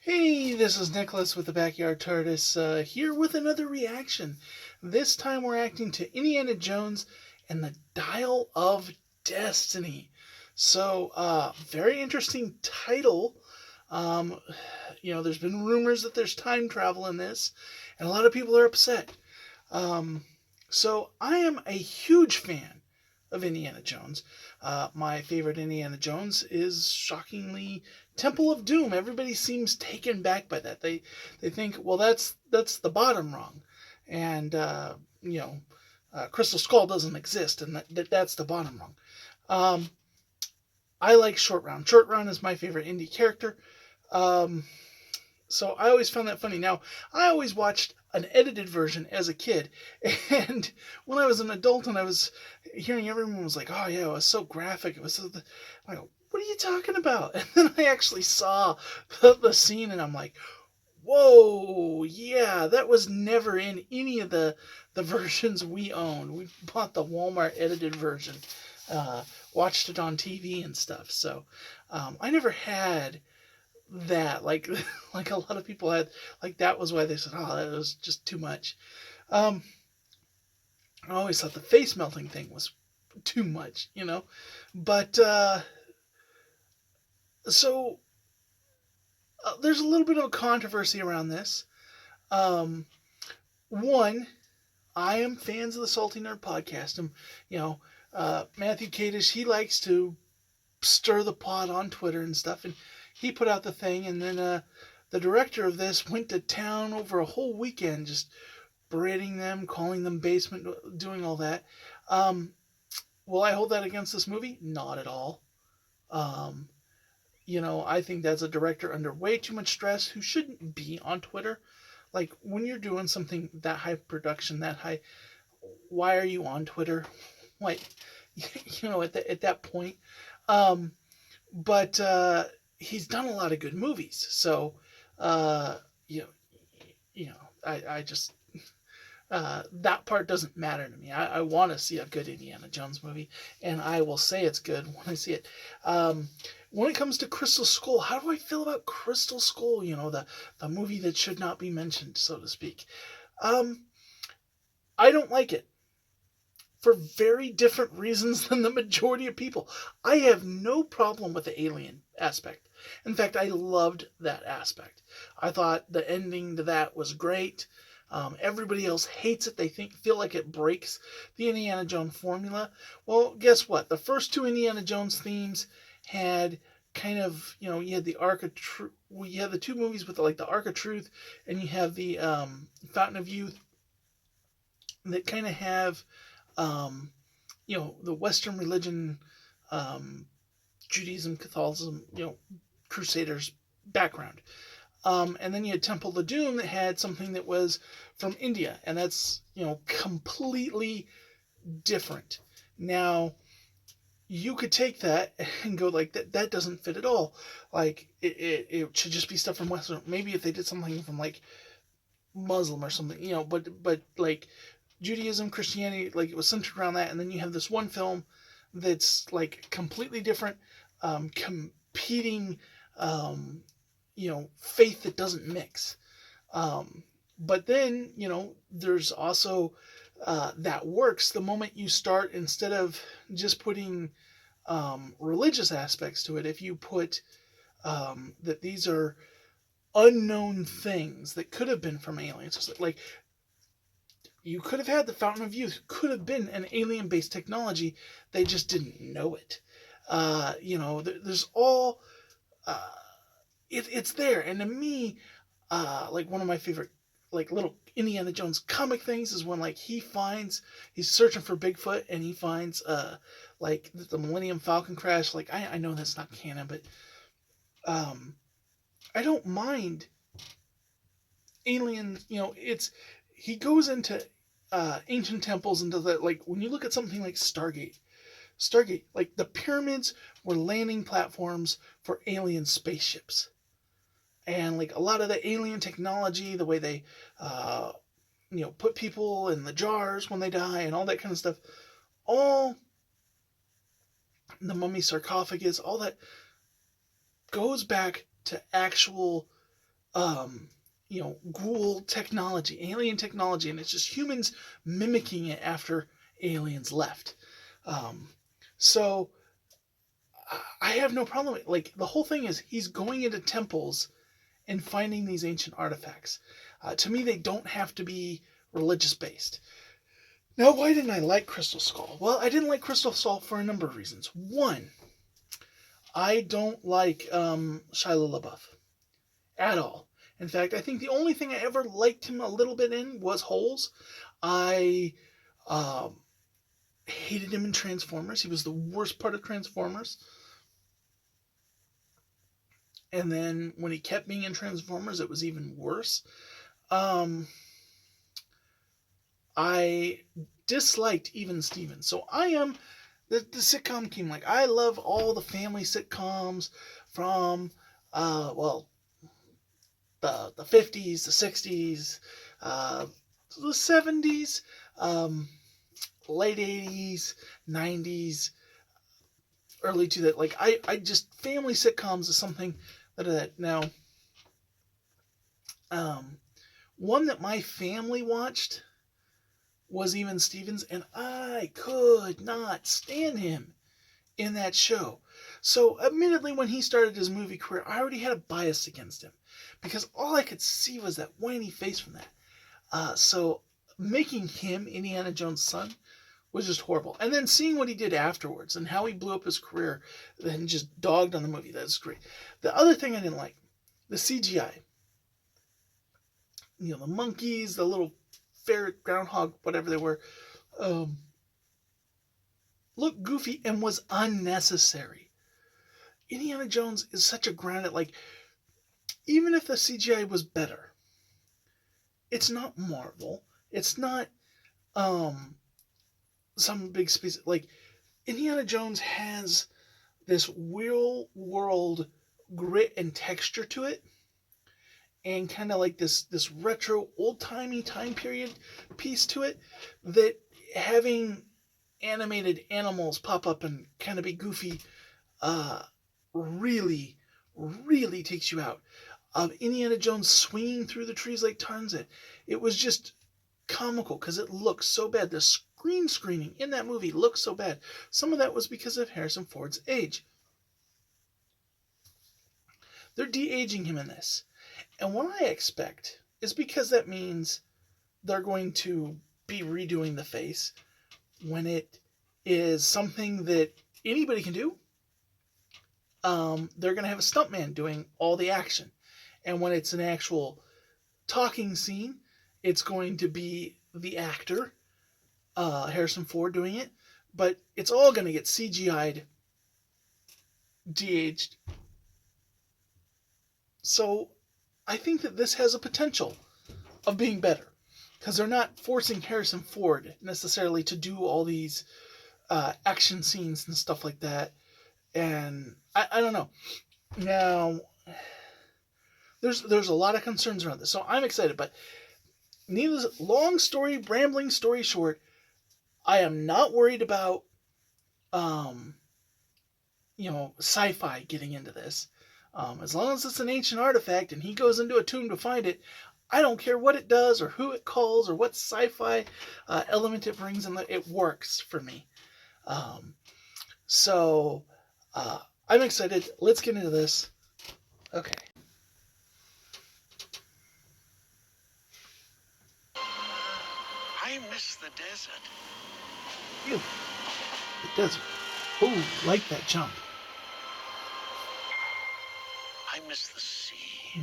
Hey, this is Nicholas with the Backyard Tortoise, here with another reaction. This time we're acting to Indiana Jones and the Dial of Destiny. Very interesting title. Um, there's been rumors that there's time travel in this, and a lot of people are upset. Um, I am a huge fan of Indiana Jones. My favorite Indiana Jones is shockingly Temple of Doom. Everybody seems taken back by that. They think, well, that's the bottom rung, and Crystal Skull doesn't exist, and that's the bottom rung. Um, I like Short Round. Short Round is my favorite Indy character. Um, so I always found that funny. Now, I always watched an edited version as a kid, and when I was an adult and I was hearing everyone was like, "Oh yeah, it was so graphic." It was so. I go, "What are you talking about?" And then I actually saw the scene, and I'm like, "Whoa, yeah, that was never in any of the versions we owned. We bought the Walmart edited version, uh, watched it on TV and stuff. I never had." That like a lot of people had, like, that was why they said, oh, that was just too much. um I always thought the face melting thing was too much, but so there's a little bit of a controversy around this. um One, I am fans of the Salty Nerd podcast, and you know Matthew Kadish, he likes to stir the pot on Twitter and stuff, and he put out the thing, and then the director of this went to town over a whole weekend, just berating them, calling them basement, doing all that. Um, will I hold that against this movie? Not at all. Um, I think that's a director under way too much stress who shouldn't be on Twitter. Like, when you're doing something that high production, that high, why are you on Twitter? Like, at that point. Um, but he's done a lot of good movies, so uh, you know, I just that part doesn't matter to me. I want to see a good Indiana Jones movie, and I will say it's good when I see it. Um, when it comes to Crystal Skull, how do I feel about Crystal Skull? The movie that should not be mentioned, so to speak. Um, I don't like it for very different reasons than the majority of people. I have no problem with the alien aspect. In fact, I loved that aspect. I thought the ending to that was great. Everybody else hates it. They feel like it breaks the Indiana Jones formula. Well, guess what? The first two Indiana Jones themes had kind of, you had the Ark of Truth. Well, you have the two movies with like the Ark of Truth, and you have the Fountain of Youth, that kind of have um, the Western religion, um, Judaism, Catholicism, Crusaders background. And then you had Temple of Doom that had something that was from India, and that's completely different. Now, you could take that and go like that. That doesn't fit at all. Like it should just be stuff from Western. Maybe if they did something from like Muslim or something, but like Judaism, Christianity, like it was centered around that, and then you have this one film that's like completely different, competing, faith that doesn't mix. But then there's also that works the moment you start, instead of just putting religious aspects to it. If you put that these are unknown things that could have been from aliens, like you could have had the Fountain of Youth, could have been an alien based technology. They just didn't know it. There's all, uh, it's there. And to me, like one of my favorite, like little Indiana Jones comic things is when like he's searching for Bigfoot, and he finds like the Millennium Falcon crash. Like I know that's not canon, but um, I don't mind aliens. It's he goes into ancient temples, into the, like, when you look at something like Stargate, like the pyramids were landing platforms for alien spaceships, and like a lot of the alien technology, the way they uh, put people in the jars when they die and all that kind of stuff, all the mummy sarcophagus, all that goes back to actual ghoul technology, alien technology, and it's just humans mimicking it after aliens left. Um, so I have no problem with it. Like, the whole thing is he's going into temples and finding these ancient artifacts. To me, they don't have to be religious based. Now, why didn't I like Crystal Skull? Well, I didn't like Crystal Skull for a number of reasons. One, I don't like Shia LaBeouf at all. In fact, I think the only thing I ever liked him a little bit in was Holes. I um, hated him in Transformers. He was the worst part of Transformers. And then when he kept being in Transformers, it was even worse. Um, I disliked Even Stevens. So I am the sitcom king. Like, I love all the family sitcoms from the 50s, the 60s, the 70s, late 80s, 90s, early to that. Like, I just, family sitcoms is something that now, one that my family watched was Even Stevens, and I could not stand him in that show. So, admittedly, when he started his movie career, I already had a bias against him because all I could see was that whiny face from that. So, making him Indiana Jones' son was just horrible. And then seeing what he did afterwards and how he blew up his career and just dogged on the movie, that's great. The other thing I didn't like, the CGI. The monkeys, the little ferret, groundhog, whatever they were, um, looked goofy and was unnecessary. Indiana Jones is such a grounded, like, even if the CGI was better, it's not Marvel. It's not some big space. Like, Indiana Jones has this real world grit and texture to it, and kind of like this retro old timey time period piece to it, that having animated animals pop up and kind of be goofy really, really takes you out. Indiana Jones swinging through the trees like Tarzan, it was just comical because it looked so bad. The screening in that movie looked so bad. Some of that was because of Harrison Ford's age. They're de-aging him in this. And what I expect is, because that means they're going to be redoing the face when it is something that anybody can do. They're going to have a stuntman doing all the action. And when it's an actual talking scene, it's going to be the actor, Harrison Ford, doing it. But it's all going to get CGI'd, de-aged. So I think that this has a potential of being better, because they're not forcing Harrison Ford necessarily to do all these action scenes and stuff like that. And I don't know. Now, there's a lot of concerns around this, so I'm excited. But needless, long story, rambling story short, I am not worried about sci-fi getting into this. As long as it's an ancient artifact and he goes into a tomb to find it, I don't care what it does or who it calls or what sci-fi element it brings in. It works for me. So I'm excited. Let's get into this. Okay. I miss the desert. Ew. The desert. Ooh, like that jump. I miss the sea.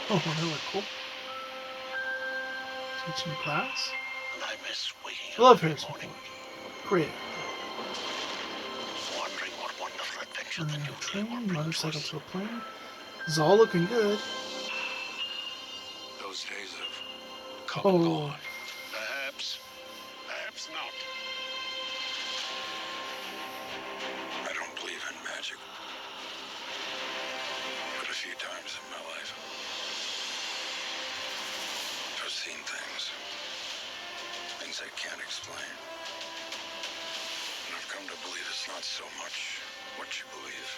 Oh, that looked cool. Teaching class. And I miss waking I love up every Harrison morning, Ford. Great. wondering what wonderful adventure the new day will Train, bring motorcycle to us. to a plane. It's all looking good. Those days have come and Oh, gone. Perhaps not. I don't believe in magic. But a few times in my life, I've seen things I can't explain. And I've come to believe it's not so much what you believe,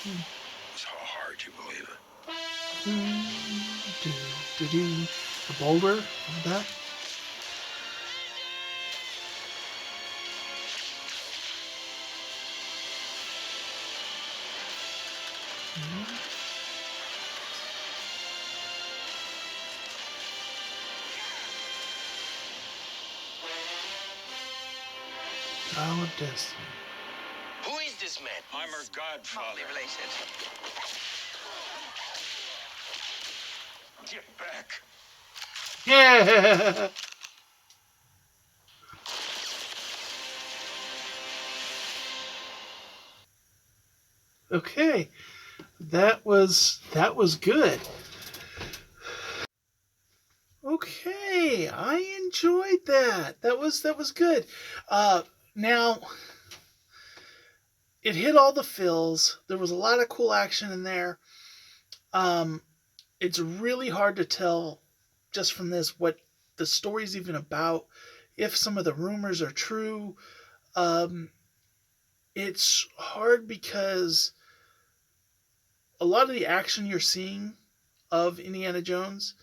was how hard you believe it. The boulder, that. Dial of Destiny. Who is this man? I'm her godfather. Related. Get back. Yeah. Okay, that was good. Okay, I enjoyed that. That was good. Now it hit all the fills. There was a lot of cool action in there. Um, it's really hard to tell just from this what the story's even about. If some of the rumors are true, um, it's hard because a lot of the action you're seeing of Indiana Jones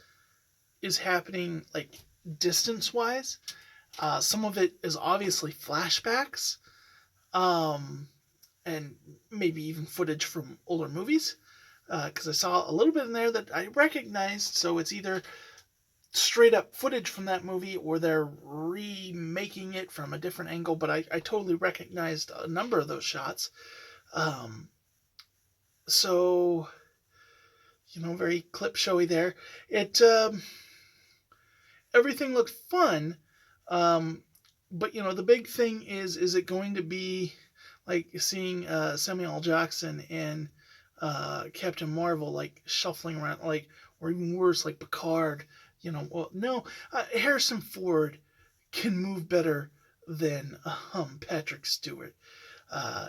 is happening like distance wise. Some of it is obviously flashbacks, um, and maybe even footage from older movies. Because I saw a little bit in there that I recognized, so it's either straight up footage from that movie or they're remaking it from a different angle. But I totally recognized a number of those shots. Um, so very clip showy there. It everything looked fun. Um, but the big thing is it going to be like seeing Samuel L. Jackson and Captain Marvel like shuffling around, like, or even worse, like Picard. Well, no, Harrison Ford can move better than Patrick Stewart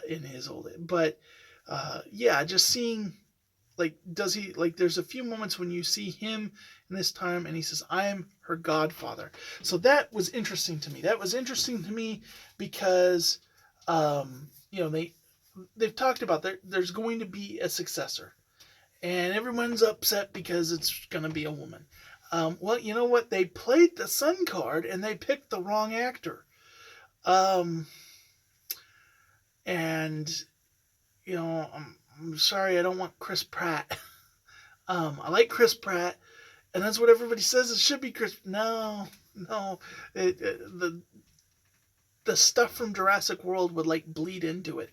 in his old age. But yeah, just seeing, like, does he, like, there's a few moments when you see him in this time and he says, I am her godfather. So that was interesting to me. Because they've talked about there's going to be a successor, and everyone's upset because it's going to be a woman. Well, you know what? They played the Sun card and they picked the wrong actor. Um, and I'm sorry, I don't want Chris Pratt. I like Chris Pratt, and that's what everybody says it should be. Chris, no, no, the stuff from Jurassic World would like bleed into it,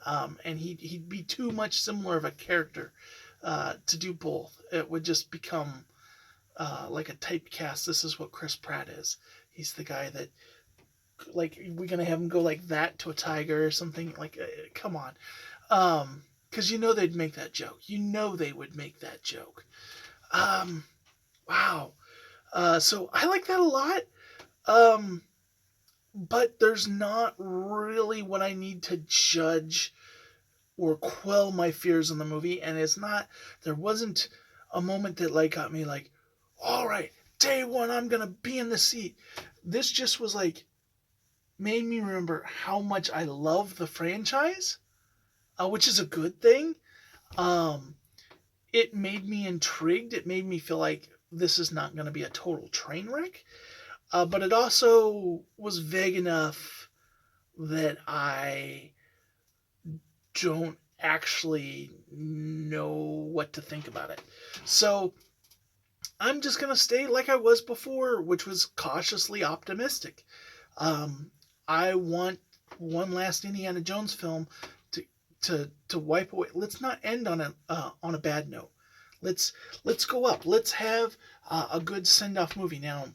and he'd be too much similar of a character to do both. It would just become like a typecast. This is what Chris Pratt is. He's the guy that, like, we're gonna have him go like that to a tiger or something. Like, come on, because they'd make that joke. They would make that joke. Um, wow. So I like that a lot. Um, but there's not really what I need to judge or quell my fears in the movie, and there wasn't a moment that like got me like, all right, day one, I'm gonna be in the seat. This just was like, made me remember how much I love the franchise, which is a good thing. Um, it made me intrigued. It made me feel like this is not going to be a total train wreck. But it also was vague enough that I don't actually know what to think about it. So I'm just going to stay like I was before, which was cautiously optimistic. Um, I want one last Indiana Jones film to to wipe away. Let's not end on a bad note. Let's go up. Let's have a good send off movie. Now,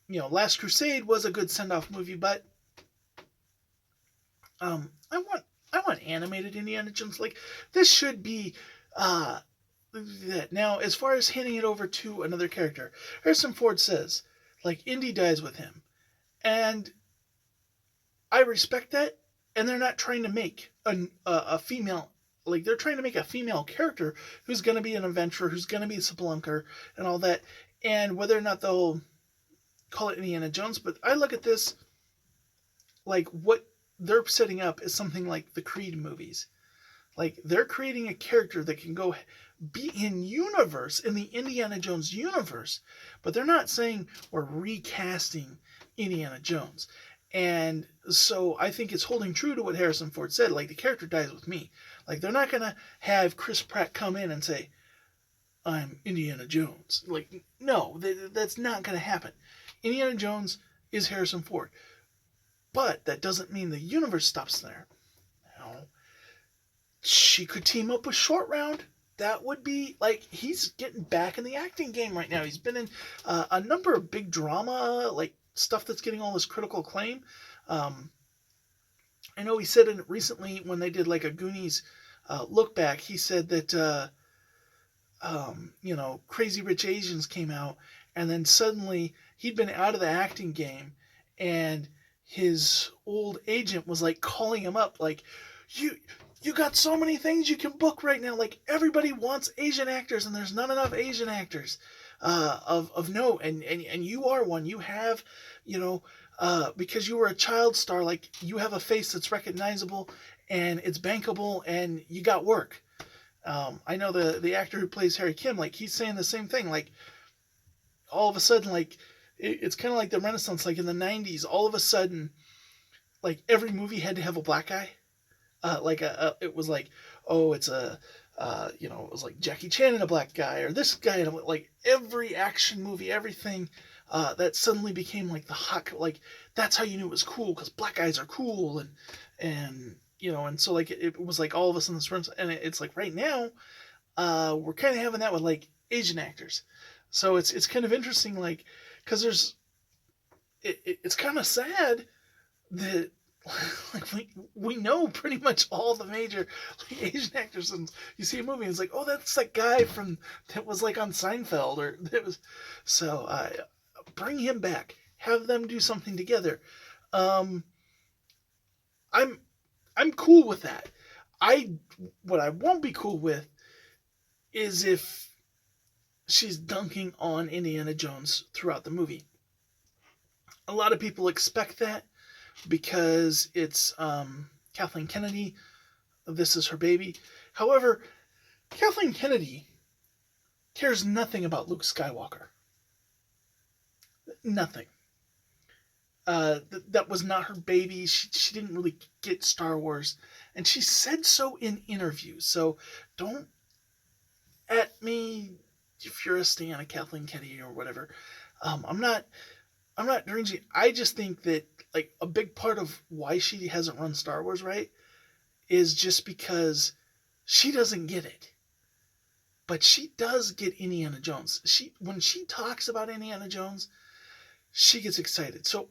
Last Crusade was a good send off movie, but I want animated Indiana Jones. Like, this should be that. Now, as far as handing it over to another character, Harrison Ford says, like, Indy dies with him, and I respect that. And they're not trying to make a female, like, they're trying to make a female character who's going to be an adventurer, who's going to be a spelunker, and all that. And whether or not they'll call it Indiana Jones, but I look at this like what they're setting up is something like the Creed movies. Like, they're creating a character that can go be in universe, in the Indiana Jones universe, but they're not saying we're recasting Indiana Jones. And so I think it's holding true to what Harrison Ford said. Like, the character dies with me. Like, they're not going to have Chris Pratt come in and say, I'm Indiana Jones. Like, no, that's not going to happen. Indiana Jones is Harrison Ford. But that doesn't mean the universe stops there. No. She could team up with Short Round. That would be like, he's getting back in the acting game right now. He's been in a number of big drama, like stuff that's getting all this critical acclaim. Um, I know he said it recently when they did like a Goonies look back. He said that Crazy Rich Asians came out, and then suddenly he'd been out of the acting game, and his old agent was like calling him up, like, you got so many things you can book right now. Like, everybody wants Asian actors, and there's not enough Asian actors of note, and you are one. You have, because you were a child star, like, you have a face that's recognizable, and it's bankable, and you got work. I know the actor who plays Harry Kim, like, he's saying the same thing. Like, all of a sudden, like, it's kind of like the Renaissance. Like, in the 90s, all of a sudden, like, every movie had to have a black guy. It was like, oh, it's it was like Jackie Chan and a black guy, or this guy, and like, every action movie, everything, that suddenly became like the hot, like, that's how you knew it was cool, because black guys are cool, and so, like, it was like all of a sudden this, and it's like right now, we're kind of having that with like Asian actors. So it's kind of interesting, like, because it's kind of sad that like we know pretty much all the major, like, Asian actors, and you see a movie and it's like, oh, that's that guy from that was like on Seinfeld, or that was, so bring him back, have them do something together. um I'm I'm cool with that. I What I won't be cool with is if she's dunking on Indiana Jones throughout the movie. A lot of people expect that because it's Kathleen Kennedy. This is her baby. However, Kathleen Kennedy cares nothing about Luke Skywalker. Nothing. That was not her baby. She didn't really get Star Wars, and she said so in interviews. So don't at me if you're a stan of Kathleen Kennedy or whatever. I'm not. I'm not cringy. I just think that, like, a big part of why she hasn't run Star Wars right is just because she doesn't get it. But she does get Indiana Jones. When she talks about Indiana Jones, she gets excited. So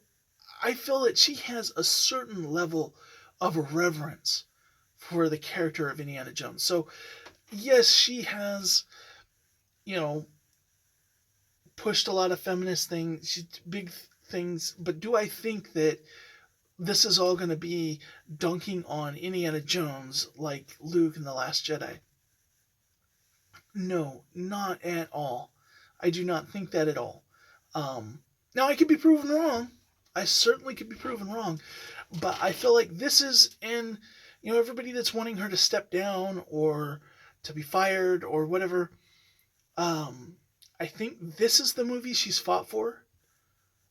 I feel that she has a certain level of reverence for the character of Indiana Jones. So yes, she has, you know, pushed a lot of feminist things, big things, but do I think that this is all going to be dunking on Indiana Jones like Luke in The Last Jedi? No, not at all. I do not think that at all. Now, I could be proven wrong. I certainly could be proven wrong. But I feel like this is in, everybody that's wanting her to step down or to be fired or whatever. I think this is the movie she's fought for.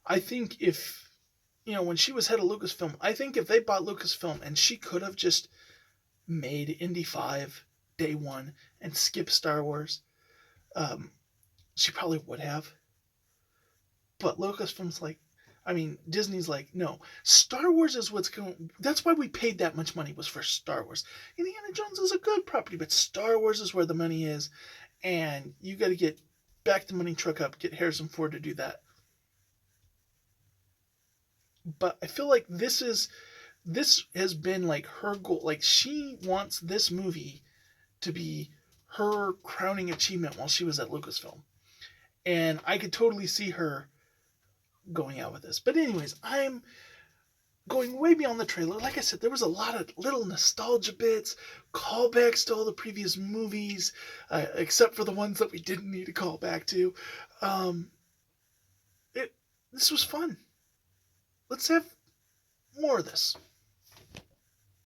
I think if, when she was head of Lucasfilm, I think if they bought Lucasfilm and she could have just made Indy 5 day one and skipped Star Wars, she probably would have. But Lucasfilm's like, Disney's like, no, Star Wars is what's going. That's why we paid that much money, was for Star Wars. Indiana Jones is a good property, but Star Wars is where the money is, and you got to get back the money truck up, get Harrison Ford to do that. But I feel like this has been like her goal. Like, she wants this movie to be her crowning achievement while she was at Lucasfilm, and I could totally see her going out with this. But anyways, I'm going way beyond the trailer. Like I said, there was a lot of little nostalgia bits, callbacks to all the previous movies, except for the ones that we didn't need to call back to. Um, this was fun. Let's have more of this.